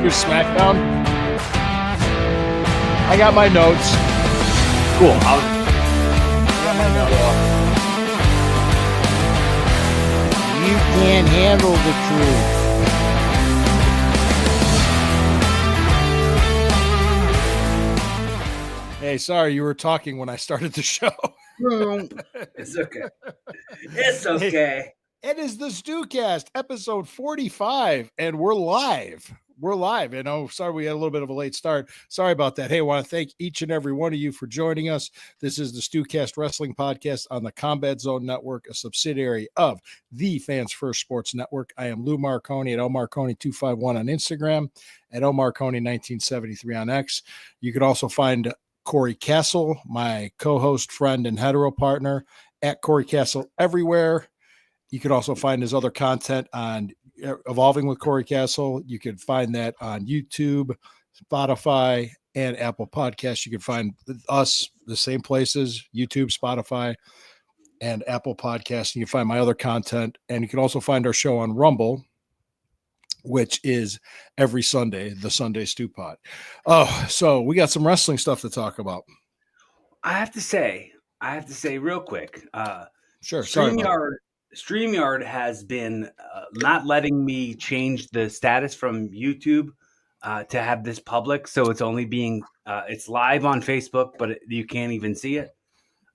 Your SmackDown. I got my notes. Cool. I got my notes. You can't handle the truth. Hey, sorry, you were talking when I started the show. It's okay. It's okay. It is the StewKast, episode 45, and we're live. We're live. And sorry, we had a little bit of a late start. Sorry about that. Hey, I want to thank each and every one of you for joining us. This is the StewKast Wrestling Podcast on the Combat Zone Network, a subsidiary of the Fans First Sports Network. I am Lou Marconi at LMarconi251 on Instagram, at LMarconi1973 on X. You could also find Corey Castle, my co-host, friend, and hetero partner, at Corey Castle everywhere. You could also find his other content on Evolving with Corey Castle. You can find that on YouTube, Spotify, and Apple Podcasts. You can find us the same places, YouTube, Spotify, and Apple Podcasts. You can find my other content. And you can also find our show on Rumble, which is every Sunday, the Sunday Stew Pod. Oh, so we got some wrestling stuff to talk about. I have to say real quick. Sure. StreamYard has been not letting me change the status from YouTube to have this public. So it's only being, it's live on Facebook, but you can't even see it.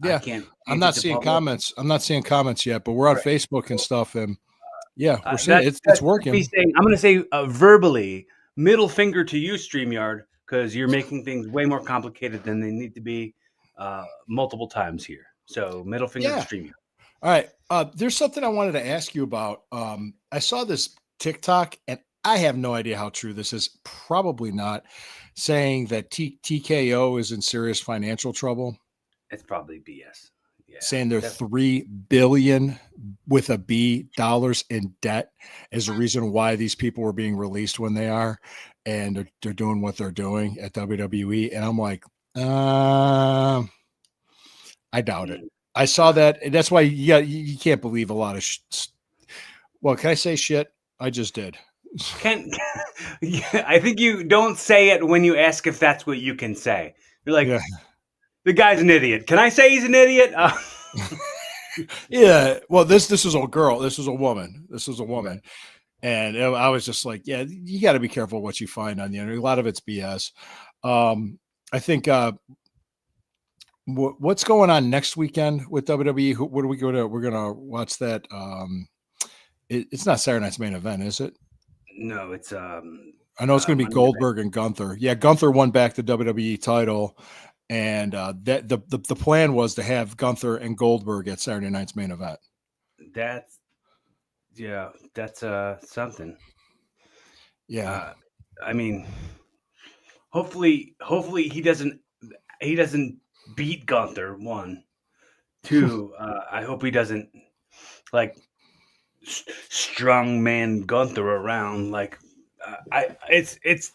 Yeah. I'm not seeing comments. I'm not seeing comments yet, but we're on Facebook and stuff. And yeah, we're seeing it's working. I'm going to say verbally, middle finger to you, StreamYard, because you're making things way more complicated than they need to be multiple times here. So middle finger to StreamYard. All right. There's something I wanted to ask you about. I saw this TikTok, and I have no idea how true this is. Probably not. Saying that TKO is in serious financial trouble. It's probably BS. Yeah, saying they're $3 billion with a B dollars in debt is the reason why these people were being released when they are, and they're doing what they're doing at WWE. And I'm like, I doubt it. I saw that. And that's why you can't believe a lot of well, can I say shit? I just did. I think you don't say it when you ask if that's what you can say. You're like, the guy's an idiot. Can I say he's an idiot? Yeah. Well, this is a girl. This is a woman. And I was just like, yeah, you got to be careful what you find on the internet. A lot of it's BS. I think what's going on next weekend with WWE? What are we going to? We're going to watch that. It's not Saturday night's main event, is it? No, it's. I know it's going to be Goldberg and Gunther. Yeah, Gunther won back the WWE title, and that the plan was to have Gunther and Goldberg at Saturday night's main event. That's something. Yeah, I mean, hopefully he doesn't beat Gunther. 1, 2. I hope he doesn't like strong man Gunther around. Like, it's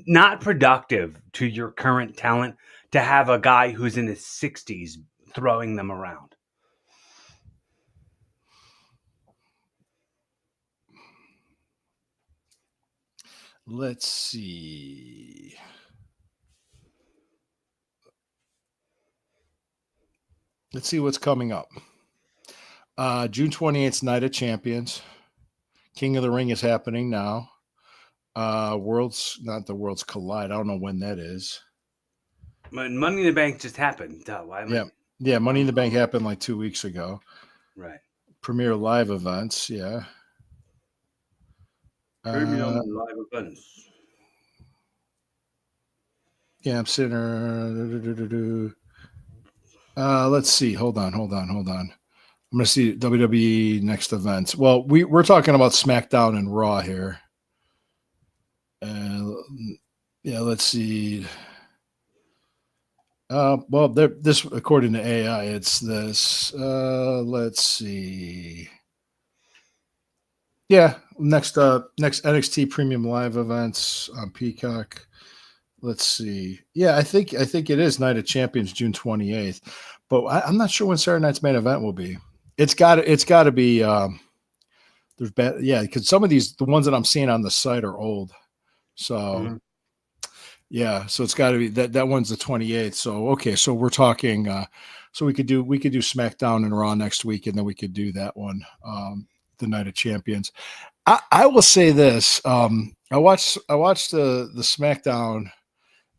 not productive to your current talent to have a guy who's in his 60s throwing them around. Let's see. Let's see what's coming up. June 28th, Night of Champions. King of the Ring is happening now. Worlds Collide. I don't know when that is. Money in the Bank just happened. Yeah. Money in the Bank happened like 2 weeks ago. Right. Premier live events. Yeah. Premium live events. Yeah, I'm sitting there. Let's see. Hold on. I'm going to see WWE next events. Well, we're talking about SmackDown and Raw here. Yeah, let's see. Well, this according to AI, it's this. Let's see. Yeah, next NXT Premium Live events on Peacock. Let's see. Yeah, I think it is Night of Champions, June 28th, but I'm not sure when Saturday night's main event will be. It's got to be. There's bad, yeah, because some of the ones that I'm seeing on the site are old. So Mhm. yeah, so it's got to be that one's the 28th. So okay, so we're talking. So we could do SmackDown and Raw next week, and then we could do that one, the Night of Champions. I will say this. I watched the SmackDown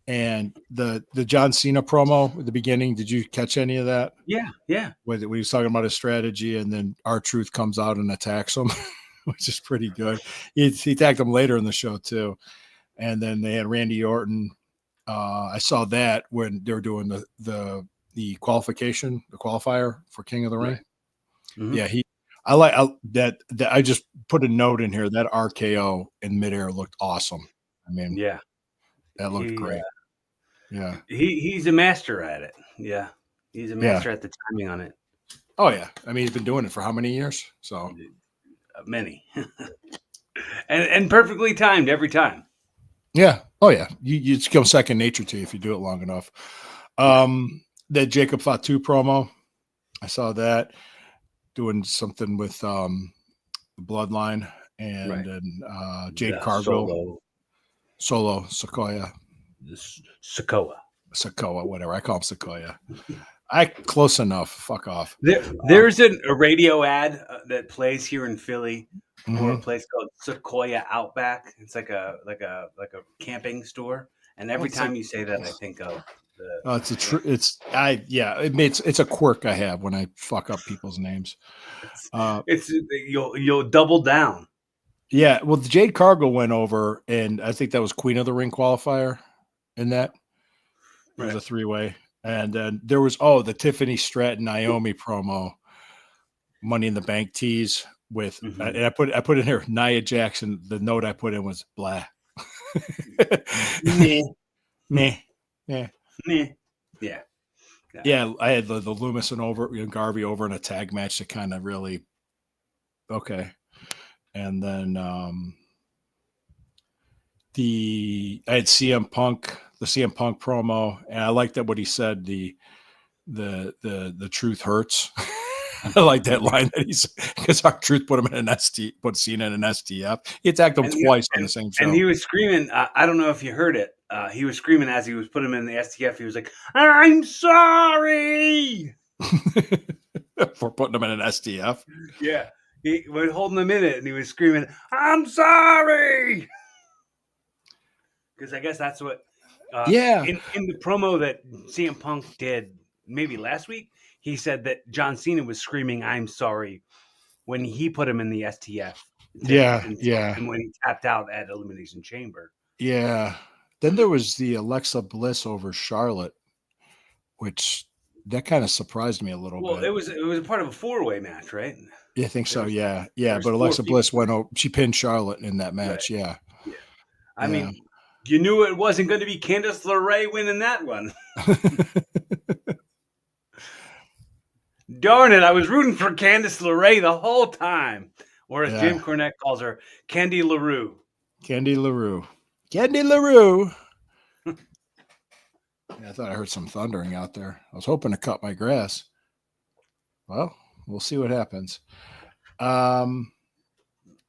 and the John Cena promo at the beginning. Did you catch any of that? Yeah, yeah. When he was talking about his strategy, and then R-Truth comes out and attacks him, which is pretty good. He attacked him later in the show too, and then they had Randy Orton. I saw that when they were doing the qualification, the qualifier for King of the Ring. Right. Mhm. Yeah, I like that. I just put a note in here that RKO in midair looked awesome. I mean, Yeah. that looked He, great. Yeah, he's a master at it. Yeah. He's a yeah. master at the timing on it. Oh yeah. I mean, he's been doing it for how many years? So Many. And perfectly timed every time. yeah. Oh yeah. It's become second nature to you if you do it long enough. Yeah. That Jacob Fatu promo, I saw that doing something with the Bloodline and Right. then Jade The Cargill, solo Solo Sequoia, Sokoa. Sequoia, whatever. I call him Sequoia. I close enough. Fuck off. There's a radio ad that plays here in Philly for a Mhm. place called Sequoia Outback. It's like a camping store. And Well, every it's like time you say that, I think of the it's a it's I yeah it's a quirk I have when I fuck up people's names. it's, Uh, it's you'll double down. yeah, well, the Jade Cargill went over, and I think that was Queen of the Ring qualifier. In that, it was Right. a three-way, and then there was the Tiffany Stratton Naomi promo, Money in the Bank tease with, Hmm. and I put in here Nia Jackson. The note I put in was blah. Meh. Meh. Yeah. Meh. Yeah. Yeah. Yeah, I had the Loomis and Garvey over in a tag match to kind of really okay, and then I had the CM Punk promo, and I liked that what he said. The truth hurts. I like that Mhm. line that he's because our truth put him in put Cena in an STF. He attacked him And twice on the same and show he was screaming. I don't know if you heard it. He was screaming as he was putting him in the STF. He was like, "I'm sorry." for putting him in an STF. Yeah, he was holding him in it, and he was screaming, "I'm sorry," because I guess that's what Yeah, in the promo that CM Punk did maybe last week. He said that John Cena was screaming, "I'm sorry," when he put him in the STF yeah, yeah, and when he tapped out at Elimination Chamber. yeah. Then there was the Alexa Bliss over Charlotte, which that kind of surprised me a little Well, bit. it was a part of a four-way match, right? Yeah, I think There so. was Yeah, there yeah. was But four Alexa people, Bliss went over. She pinned Charlotte in that right? match. Yeah, Yeah. I yeah. mean, you knew it wasn't going to be Candice LeRae winning that one. Darn it! I was rooting for Candice LeRae the whole time, or as Yeah, Jim Cornette calls her, Candy LaRue. Candy Larue. Candy Larue. Yeah, I thought I heard some thundering out there. I was hoping to cut my grass. Well, we'll see what happens. Um,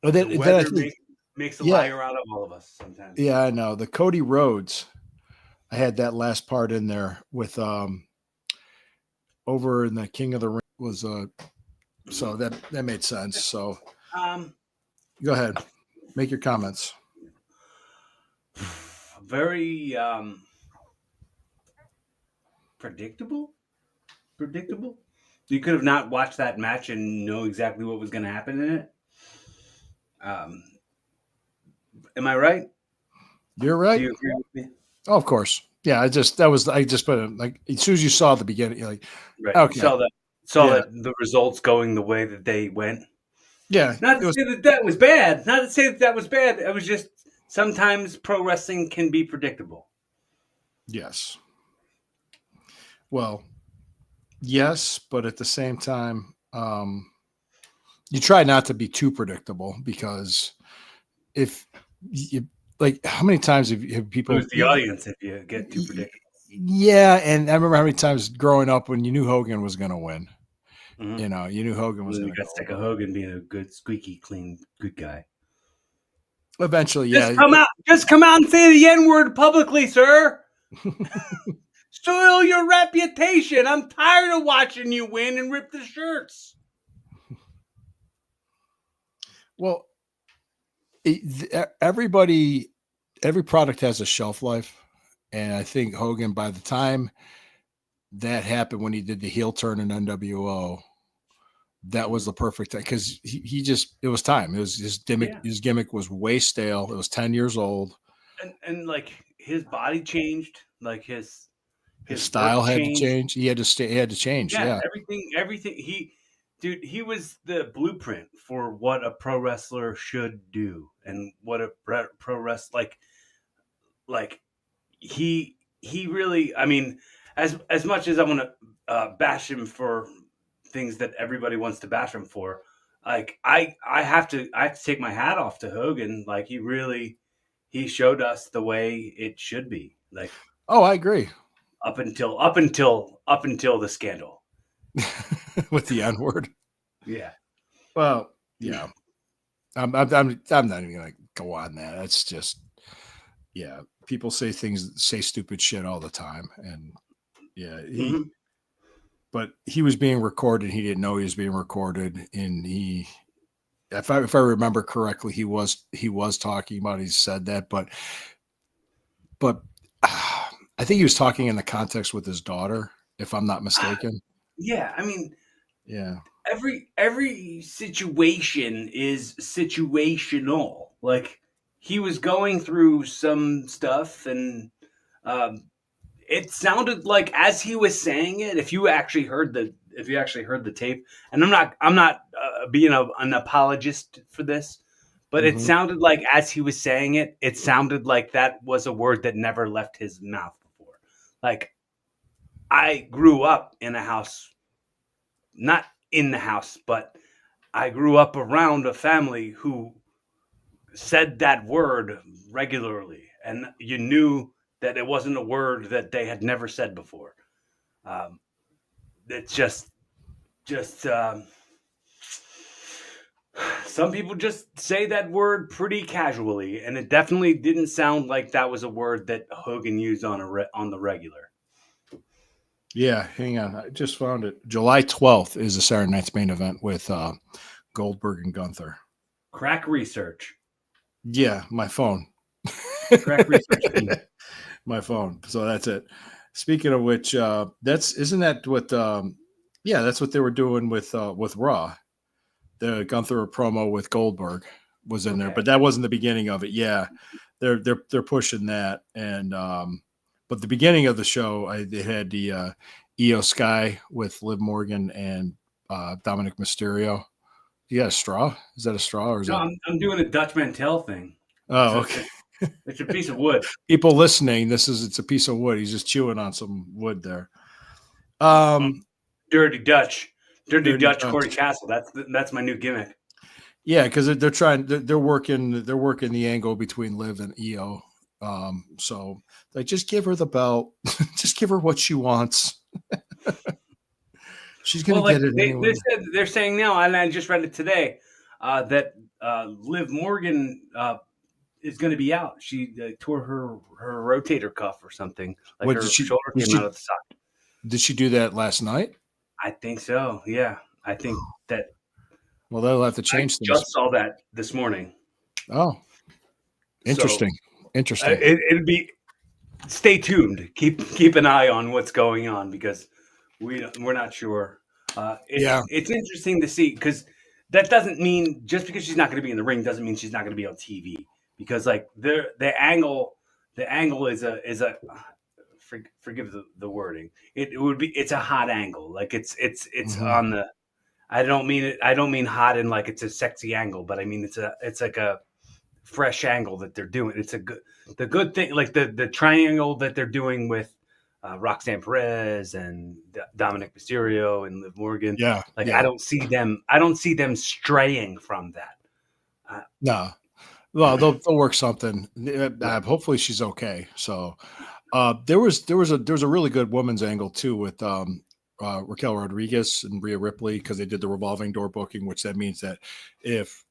but The then I weather think, makes a yeah, liar out of all of us sometimes. yeah, I know the Cody Rhodes. I had that last part in there with over in the King of the Ring was so that made sense. So Um, go ahead, make your comments. very predictable. Predictable. You could have not watched that match and know exactly what was going to happen in it. Um, am I right? You're Do right. you agree with me? Oh, of course. Yeah, I just put it like as soon as you saw the beginning, you're like, Right. You okay, saw yeah, that the results going the way that they went. yeah, Not it to was say that that was bad. Not to say that that was bad. It was just sometimes pro wrestling can be predictable. yes. Well, yes, but at the same time, you try not to be too predictable because if you like, how many times have Lose people? the audience if you get too predictable. Yeah, and I remember how many times growing up when you knew Hogan was going to win. Mm-hmm. You knew Hogan was Then going you to got go sick of over. Hogan being a good, squeaky clean, good guy. Eventually, yeah. Just come out and say the N-word publicly, sir. Soil your reputation. I'm tired of watching you win and rip the shirts. Well, every product has a shelf life, and I think Hogan, by the time that happened when he did the heel turn in NWO, that was the perfect time because he just it was time. It was his gimmick. Yeah. His gimmick was way stale. It was 10 years old. And like his body changed, like his Style work had to changed. change. He had to stay. He had to change. Yeah, Yeah. everything. He was the blueprint for what a pro wrestler should do and what a pro wrestler like he really. I mean, as much as I want to bash him for things that everybody wants to bash him for, like I have to take my hat off to Hogan. Like he showed us the way it should be. Like, oh, I agree. up until the scandal. With the N word. Yeah. Well, yeah. I'm not even gonna go on that. That's just, yeah. People say stupid shit all the time, and yeah, but he was being recorded. He didn't know he was being recorded, and if I remember correctly, he was talking about. He said that, but I think he was talking in the context with his daughter, if I'm not mistaken. Yeah, I mean, yeah. Every situation is situational. Like he was going through some stuff, and it sounded like as he was saying it. If you actually heard the tape, and I'm not being an apologist for this, but it sounded like as he was saying it, it sounded like that was a word that never left his mouth before. Like I grew up in a house, not in the house, but I grew up around a family who said that word regularly, and you knew that it wasn't a word that they had never said before. It's just some people just say that word pretty casually, and it definitely didn't sound like that was a word that Hogan used on the regular. Yeah, hang on. I just found it. July 12th is the Saturday Night's Main Event with Goldberg and Gunther. Crack research. Yeah, my phone. Crack research. My phone. So that's it. Speaking of which, isn't that what? Yeah, that's what they were doing with Raw. The Gunther promo with Goldberg was in there, but that wasn't the beginning of it. Yeah, they're pushing that, and but the beginning of the show, they had the Io Sky with Liv Morgan and Dominic Mysterio. You got a straw? Is that a straw or is No, that? I'm doing a Dutch Mantel thing. Oh, okay. It's a piece of wood. People listening, it's a piece of wood. He's just chewing on some wood there. Dirty Dutch Corey Castle. That's my new gimmick. Yeah, because they're working the angle between Liv and Io. So they just give her the belt, just give her what she wants. She's gonna get it anyway. They're saying now, and I just read it today, that Liv Morgan is going to be out. She tore her rotator cuff or something. Like shoulder came out of the socket. Did she do that last night? I think so. Yeah, I think that. Well, they'll have to change things. Just saw that this morning. Oh, interesting. So, interesting. It'd be. Stay tuned. Keep an eye on what's going on because we're not sure. It's interesting to see because that doesn't mean just because she's not going to be in the ring doesn't mean she's not going to be on TV because like the angle is a forgive the wording. It's a hot angle. Like it's on the. I don't mean hot in like it's a sexy angle, but I mean it's like a fresh angle that they're doing. It's the good thing, like the triangle that they're doing with Roxanne Perez and Dominic Mysterio and Liv Morgan. Yeah, I don't see them straying from that. No, well, they'll work something. Hopefully, she's okay. So, there was a really good women's angle too with Raquel Rodriguez and Rhea Ripley because they did the revolving door booking, which that means that if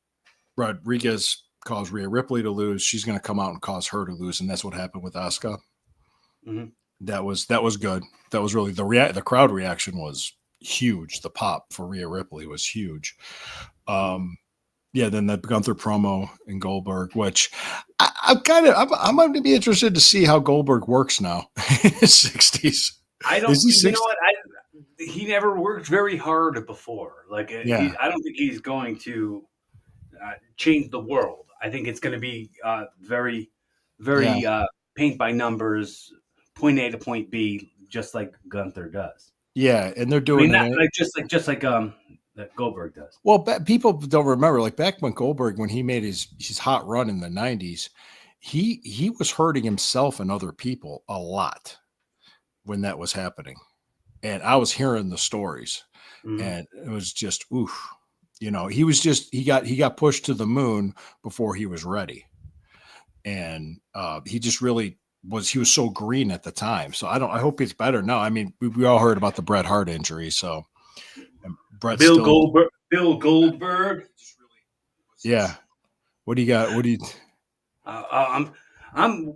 Rodriguez cause Rhea Ripley to lose, she's going to come out and cause her to lose, and that's what happened with Asuka. Mm-hmm. That was good. That was really the crowd reaction was huge. The pop for Rhea Ripley was huge. Yeah, then that Gunther promo in Goldberg, which I'm going to be interested to see how Goldberg works now in his 60s. I don't. Is he You know 60? what? He never worked very hard before. Like Yeah, I don't think he's going to change the world. I think it's going to be very, yeah, very paint by numbers, point A to point B, just like Gunther does. yeah, and they're I doing mean, it. not like just like that Goldberg does. Well, people don't remember, like back when Goldberg, when he made his hot run in the 90s, he was hurting himself and other people a lot when that was happening. And I was hearing the stories, Mm-hmm. and it was just oof. He got pushed to the moon before he was ready. And he just really he was so green at the time. So I hope it's better now. I mean, we all heard about the Bret Hart injury, so and Bret Bill still, Goldberg. Bill Goldberg. yeah. What do you got? What do you? I'm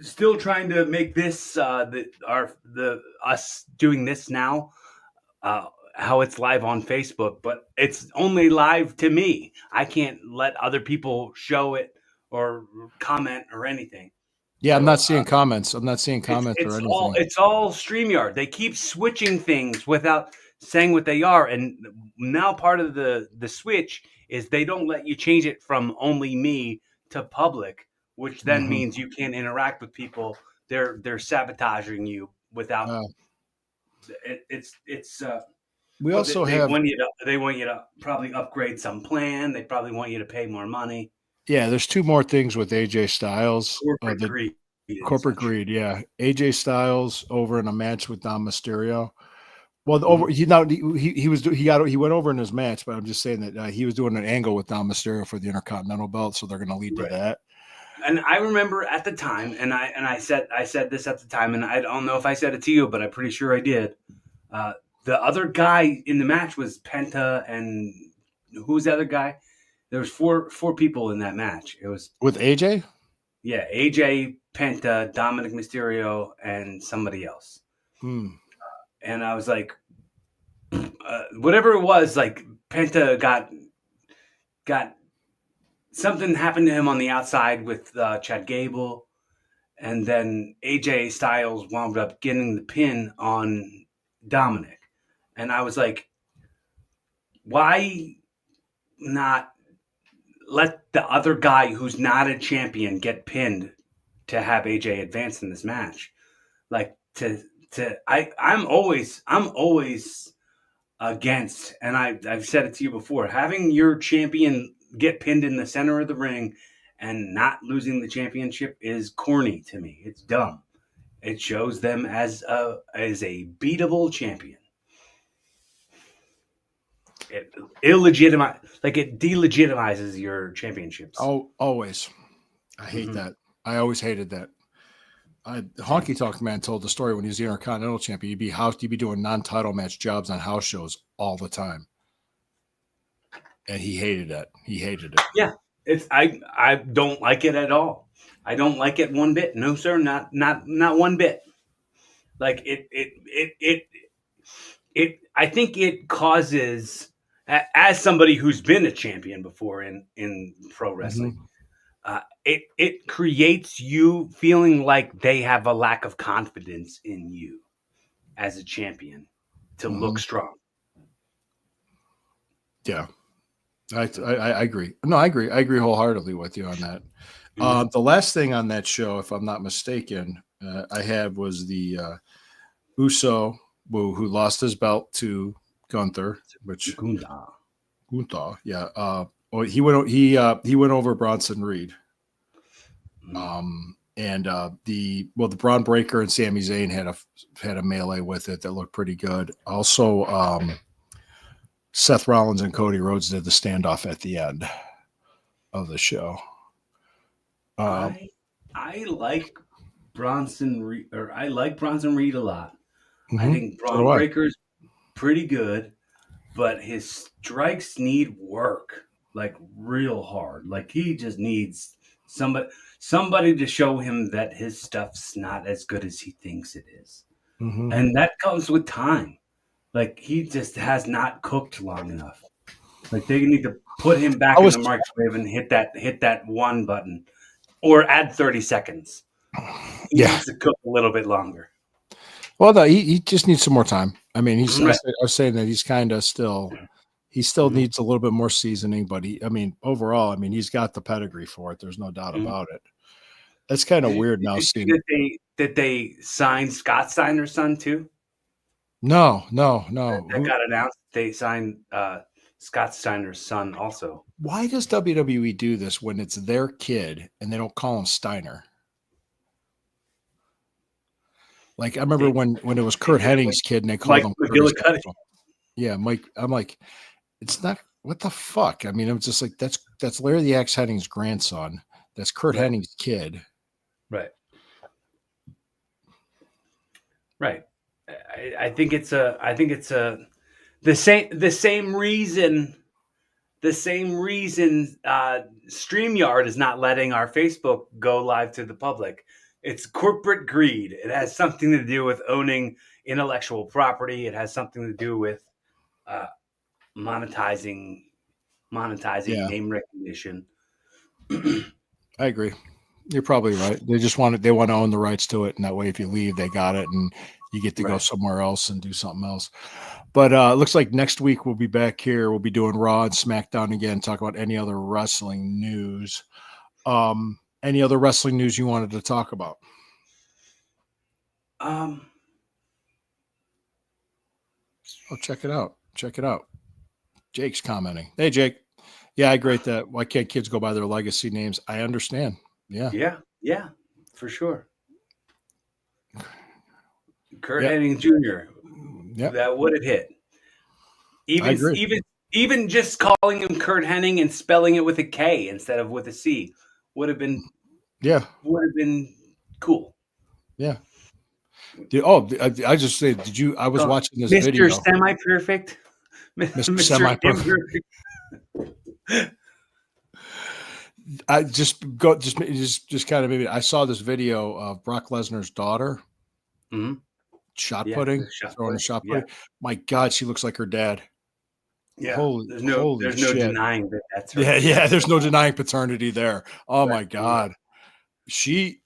still trying to make this the us doing this now. How it's live on Facebook, but it's only live to me. I can't let other people show it or comment or anything. Yeah, I'm So not seeing comments. I'm not seeing comments or anything. it's all StreamYard. They keep switching things without saying what they are, and now part of the switch is they don't let you change it from only me to public, which then Mhm. means you can't interact with people. They're sabotaging you without Uh, it's we well, also have, they want you to probably upgrade some plan. They probably want you to pay more money. yeah, there's two more things with AJ Styles. Corporate The greed and corporate such. greed, yeah. AJ Styles over in a match with Dom Mysterio. Well, over Mhm. he went over in his match, but I'm just saying that he was doing an angle with Dom Mysterio for the Intercontinental belt, so they're going to lead to Right. that. And I remember at the time, and I said this at the time, and I don't know if I said it to you, but I'm pretty sure I did. Uh, the other guy in the match was Penta, and who was the other guy? There was four people in that match. It was With AJ? AJ, Penta, Dominic Mysterio, and somebody else. Hmm. And I was like, whatever it was, like Penta got something happened to him on the outside with Chad Gable, and then AJ Styles wound up getting the pin on Dominic, and I was like, why not let the other guy who's not a champion get pinned to have AJ advance in this match? Like I'm always against, and I've said it to you before, having your champion get pinned in the center of the ring and not losing the championship is corny to me. It's dumb. It shows them as a beatable champion. It it delegitimizes your championships. Oh, always. I hate Mm-hmm. that. I always hated that. Same. Honky Tonk Man told the story when he was the Intercontinental Champion. He'd be doing non-title match jobs on house shows all the time, and he hated that. He hated it. Yeah, it's I don't like it at all. I don't like it one bit. No, sir, not one bit. Like it I think it causes as somebody who's been a champion before in pro wrestling, Mhm. it creates you feeling like they have a lack of confidence in you as a champion to look Mhm. strong. Yeah, I agree. No, I agree. I agree wholeheartedly with you on that. Mhm. The last thing on that show, if I'm not mistaken, I had was the Uso who lost his belt to Gunther, which Gunda. Gunther, yeah. Well, he went over Bronson Reed. Mhm. And the Braun Breaker and Sami Zayn had a melee with it that looked pretty good. Also, Seth Rollins and Cody Rhodes did the standoff at the end of the show. Um, I I like Bronson Reed, or I like Bronson Reed a lot. I mhm, think so do Braun I. Breaker's pretty good, but his strikes need work. like real hard. Like he just needs somebody to show him that his stuff's not as good as he thinks it is. Mm-hmm. And that comes with time. Like he just has not cooked long enough. Like they need to put him I back in was the microwave and hit that one button or add 30 seconds. He yeah. needs to cook a little bit longer. Well, no, he just needs some more time. I mean, I Right. was saying that he's kind of he still Mhm. needs a little bit more seasoning, but I mean, overall, I mean, he's got the pedigree for it. There's no doubt Mhm. about it. It's kind of weird Did now you see seeing. that they signed Scott Steiner's son too? No, That got announced. They signed Scott Steiner's son also. Why does WWE do this when it's their kid and they don't call him Steiner? Like I remember They, when it was they Kurt did it with Henning's kid and they called Mike him Curtis McGillicuddy. Axel. Yeah, Mike. I'm like, it's not. What the fuck? I mean, I'm just like, that's Larry the Axe Henning's grandson. That's Kurt Right, Henning's kid. right, right. I think it's the same reason StreamYard is not letting our Facebook go live to the public. It's corporate greed. It has something to do with owning intellectual property. It has something to do with uh, monetizing Yeah, name recognition. I agree. You're probably right. They want to own the rights to it, and that way, if you leave, they got it, and you get to go Right. somewhere else and do something else. But it looks like next week we'll be back here. We'll be doing Raw and SmackDown again. Talk about any other wrestling news. Any other wrestling news you wanted to talk about? Um, Oh, check it out. Check it out. Jake's commenting. Hey, Jake. Yeah, I agree with that. Why can't kids go by their legacy names? I understand. Yeah. yeah, for sure. Kurt Yep. Hennig Jr. Yep. That would have hit. I Even agree. even just calling him Kurt Hennig and spelling it with a K instead of with a C would have been Yeah. cool. Yeah. I just say, I was watching this Mr. video. Semi Perfect, Mr. Mr. Semi-Perfect. Imperfect. I just kind of maybe I saw this video of Brock Lesnar's daughter Mhm. shot Yeah, putting, the shot throwing a put. shot Yeah, putting. My God, she looks like her dad. yeah. Holy There's no shit. denying that that's her. Yeah, yeah. There's no denying paternity there. Oh Right. my God. She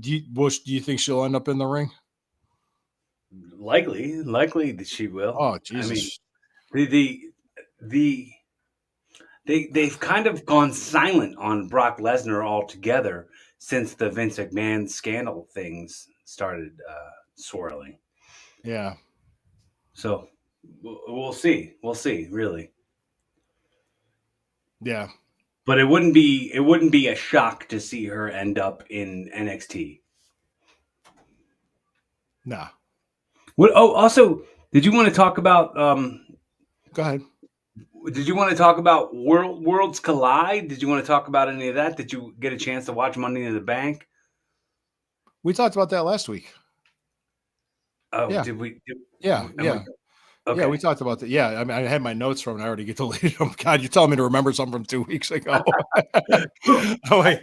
do you think she'll end up in the ring? Likely that she will. Oh I mean, Jesus. the they've kind of gone silent on Brock Lesnar altogether since the Vince McMahon scandal things started swirling. Yeah. So we'll see. We'll see, really. Yeah. But it wouldn't be a shock to see her end up in NXT. Nah. Also, did you want to talk about Go ahead. did you want to talk about Worlds Collide? Did you want to talk about any of that? Did you get a chance to watch Money in the Bank? We talked about that last week. Oh, Yeah. did we? Yeah. Yeah. Okay. Yeah, we talked about that. Yeah, I mean, I had my notes from it. I already get deleted them. God, you're telling me to remember something from 2 weeks ago. Oh, wait.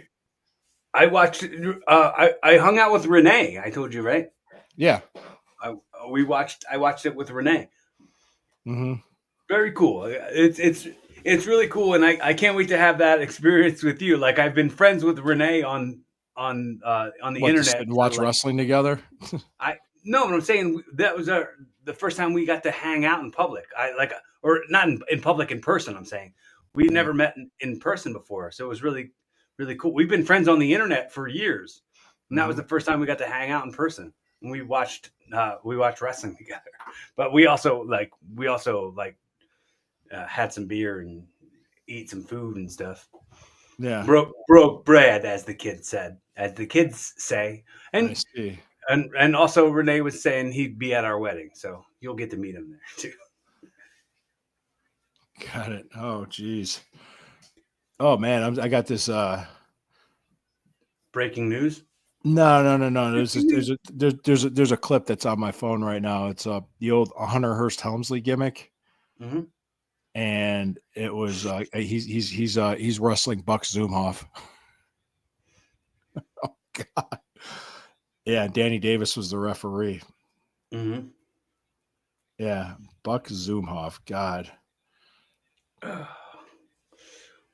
I watched. I hung out with Renee. I told you, right? Yeah. I watched it with Renee. Mm-hmm. Very cool. It's really cool, and I can't wait to have that experience with you. Like I've been friends with Renee on the What, to sit internet and for watch like wrestling together? no, but I'm saying that was the first time we got to hang out in public. Or not in public in person. I'm saying we Yeah. never met in person before, so it was really really cool. We've been friends on the internet for years, and that was the first time we got to hang out in person. And we watched wrestling together, but we also had some beer and eat some food and stuff. Yeah. Broke bread, as the kids say, I and see. and also Renee was saying he'd be at our wedding, so you'll get to meet him there too. Got it. Oh, geez. Oh man, I got this. Breaking news. No. There's a clip that's on my phone right now. It's the old Hunter Hearst Helmsley gimmick. Mm-hmm. and it was he's wrestling Buck Zumhoff. Oh God. Yeah, Danny Davis was the referee. Mm-hmm. Yeah, Buck Zumhoff. God.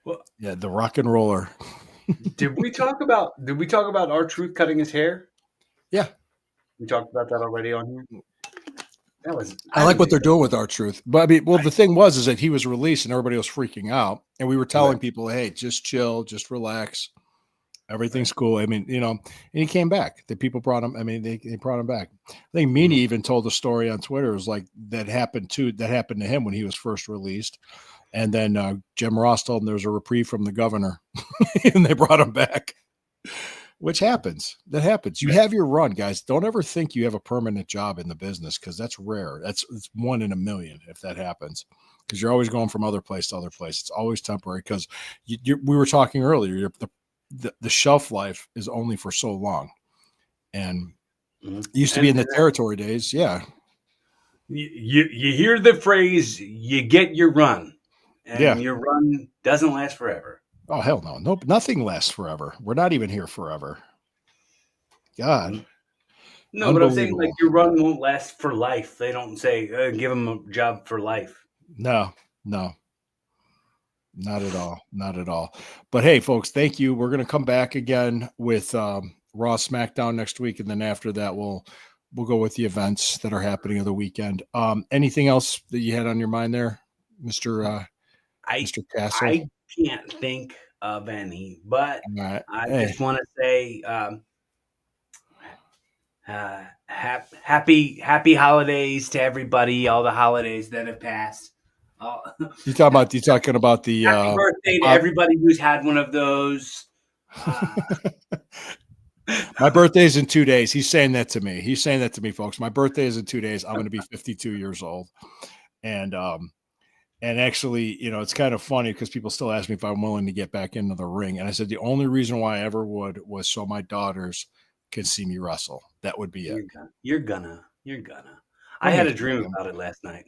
Well, Yeah, the rock and roller. did we talk about R-Truth cutting his hair? Yeah. We talked about that already on here. That was I like didn't what they're think that- doing with R-Truth. But I mean, well, the thing was is that he was released and everybody was freaking out. And we were telling Right. people, hey, just chill, just relax. Everything's Right. cool. I mean, and he came back. The people brought him. I mean, they brought him back. I think Meanie Mhm. even told a story on Twitter. It was like that happened to him when he was first released. And then Jim Ross told him there was a reprieve from the governor, and they brought him back. Which happens. That happens. You have your run, guys. Don't ever think you have a permanent job in the business because that's rare. It's 1 in a million if that happens. Because you're always going from other place to other place. It's always temporary. Because we were talking earlier. The shelf life is only for so long, and Mhm. it used to be in the territory days. Yeah, You hear the phrase, you get your run, and yeah. your run doesn't last forever. Oh hell no, nope. Nothing lasts forever. We're not even here forever. God, Mhm. No, but I'm saying like unbelievable. your run won't last for life. They don't say give them a job for life. No, no. Not at all. Not at all. But hey, folks, thank you. We're going to come back again with Raw SmackDown next week, and then after that, we'll go with the events that are happening of the weekend. Anything else that you had on your mind there, Mister I Mister Castle? I can't think of any, but All right. I Hey, just want to say happy holidays to everybody. All the holidays that have passed. you talking about the Happy birthday to everybody who's had one of those. My birthday's in 2 days. He's saying that to me. He's saying that to me, folks. My birthday is in 2 days. I'm going to be 52 years old, and actually, it's kind of funny because people still ask me if I'm willing to get back into the ring, and I said the only reason why I ever would was so my daughters can see me wrestle. That would be it. You're gonna. I had a dream them. about it last night.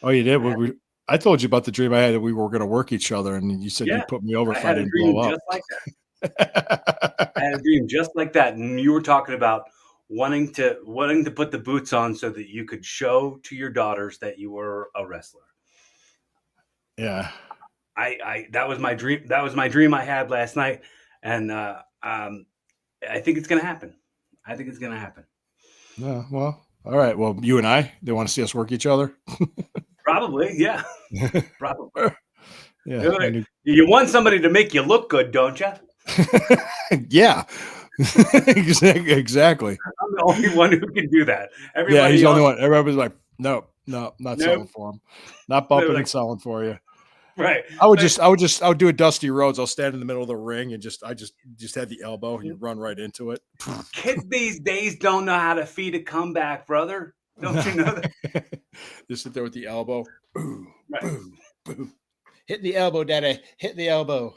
Oh, you did? I told you about the dream I had that we were going to work each other, and you said you'd put me over if I didn't blow up. Just like that. I had a dream just like that, and you were talking about wanting to put the boots on so that you could show to your daughters that you were a wrestler. Yeah. I that was my dream. That was my dream I had last night, and I think it's gonna happen. No, well, all right. Well, you and they want to see us work each other. Probably, yeah. Probably. Yeah. You want somebody to make you look good, don't you? Yeah. Exactly. I'm the only one who can do that. Yeah, he's the only one. Everybody's like, no, not Nope. selling for him. Not bumping and selling for you. Right. I would do a Dusty Rhodes. I'll stand in the middle of the ring and I just had the elbow and you run right into it. Kids these days don't know how to feed a comeback, brother. Don't you know that? Just sit there with the elbow. Boom, Right. boom, boom. Hit the elbow, daddy. Hit the elbow.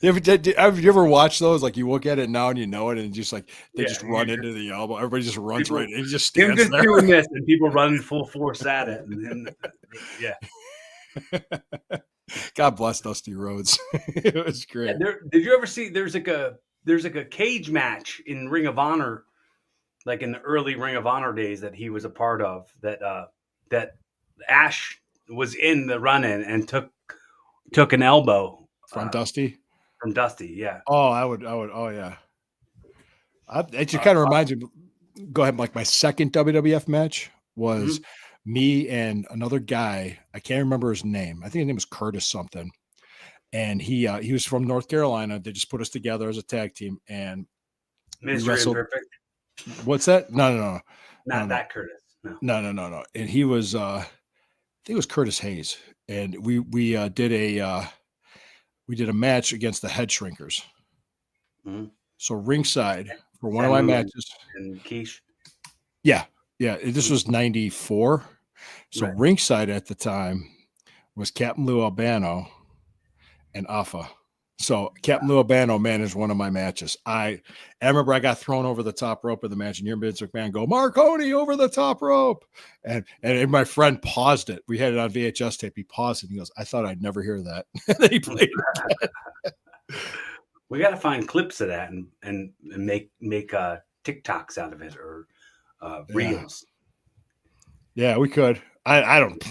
Have you ever watched those? Like you look at it now and you know it, and just like they just run into the elbow. Everybody just runs right. It just stands just there. doing this, and people running full force at it, and then yeah. God bless Dusty Rhodes. It was great. Yeah, did you ever see? There's like a cage match in Ring of Honor, like in the early Ring of Honor days that he was a part of. That Ash was in the run-in and took an elbow from Dusty. From Dusty, yeah. Oh, I would. Oh, yeah. It just kind of reminds me. Go ahead. Like my second WWF match was me and another guy. I can't remember his name. I think his name was Curtis something. And he was from North Carolina. They just put us together as a tag team, and Mystery Imperfect. What's that? No. Not that Curtis. No. And he was. I think it was Curtis Hayes, and we did a match against the Head Shrinkers. Mm-hmm. So ringside for one of my matches. And Quiche. Yeah. This was 94. So ringside at the time was Captain Lou Albano and Afa. So Captain Lou Albano managed one of my matches. I remember I got thrown over the top rope of the match, and your Vince McMahon go, Marconi over the top rope. And my friend paused it. We had it on VHS tape. He paused it. He goes, I thought I'd never hear that. And then he played it again. We got to find clips of that and make TikToks out of it or reels. Yeah, we could. I don't.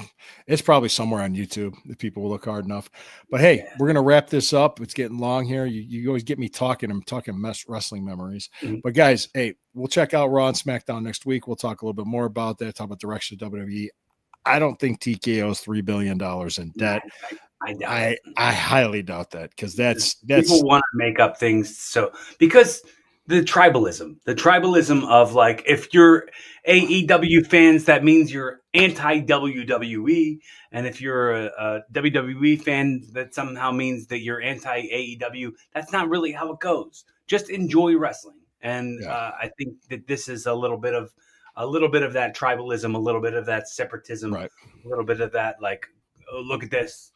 It's probably somewhere on YouTube if people will look hard enough. But hey, we're gonna wrap this up. It's getting long here. You always get me talking. I'm talking wrestling memories. Mm-hmm. But guys, hey, we'll check out Raw and SmackDown next week. We'll talk a little bit more about that. Talk about the direction of WWE. I don't think TKO is $3 billion in debt. I highly doubt that because that's people want to make up things because the tribalism of like, if you're AEW fans, that means you're anti WWE, and if you're a WWE fan, that somehow means that you're anti AEW. That's not really how it goes. Just enjoy wrestling, and I think that this is a little bit of that tribalism, a little bit of that separatism, right. A little bit of that like, oh, look at this.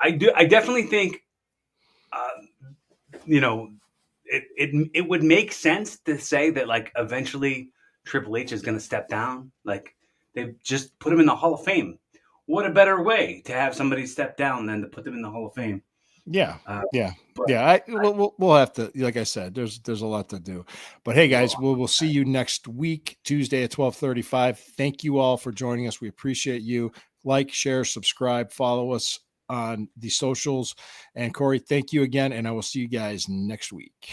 I definitely think, it would make sense to say that like eventually Triple H is going to step down. Like they just put him in the Hall of Fame. What a better way to have somebody step down than to put them in the Hall of Fame. Yeah. We'll have to, like I said, there's a lot to do, but hey guys, we'll see you next week, Tuesday at 12:35. Thank you all for joining us. We appreciate you. Like, share, subscribe, follow us on the socials. And Corey, thank you again. And I will see you guys next week.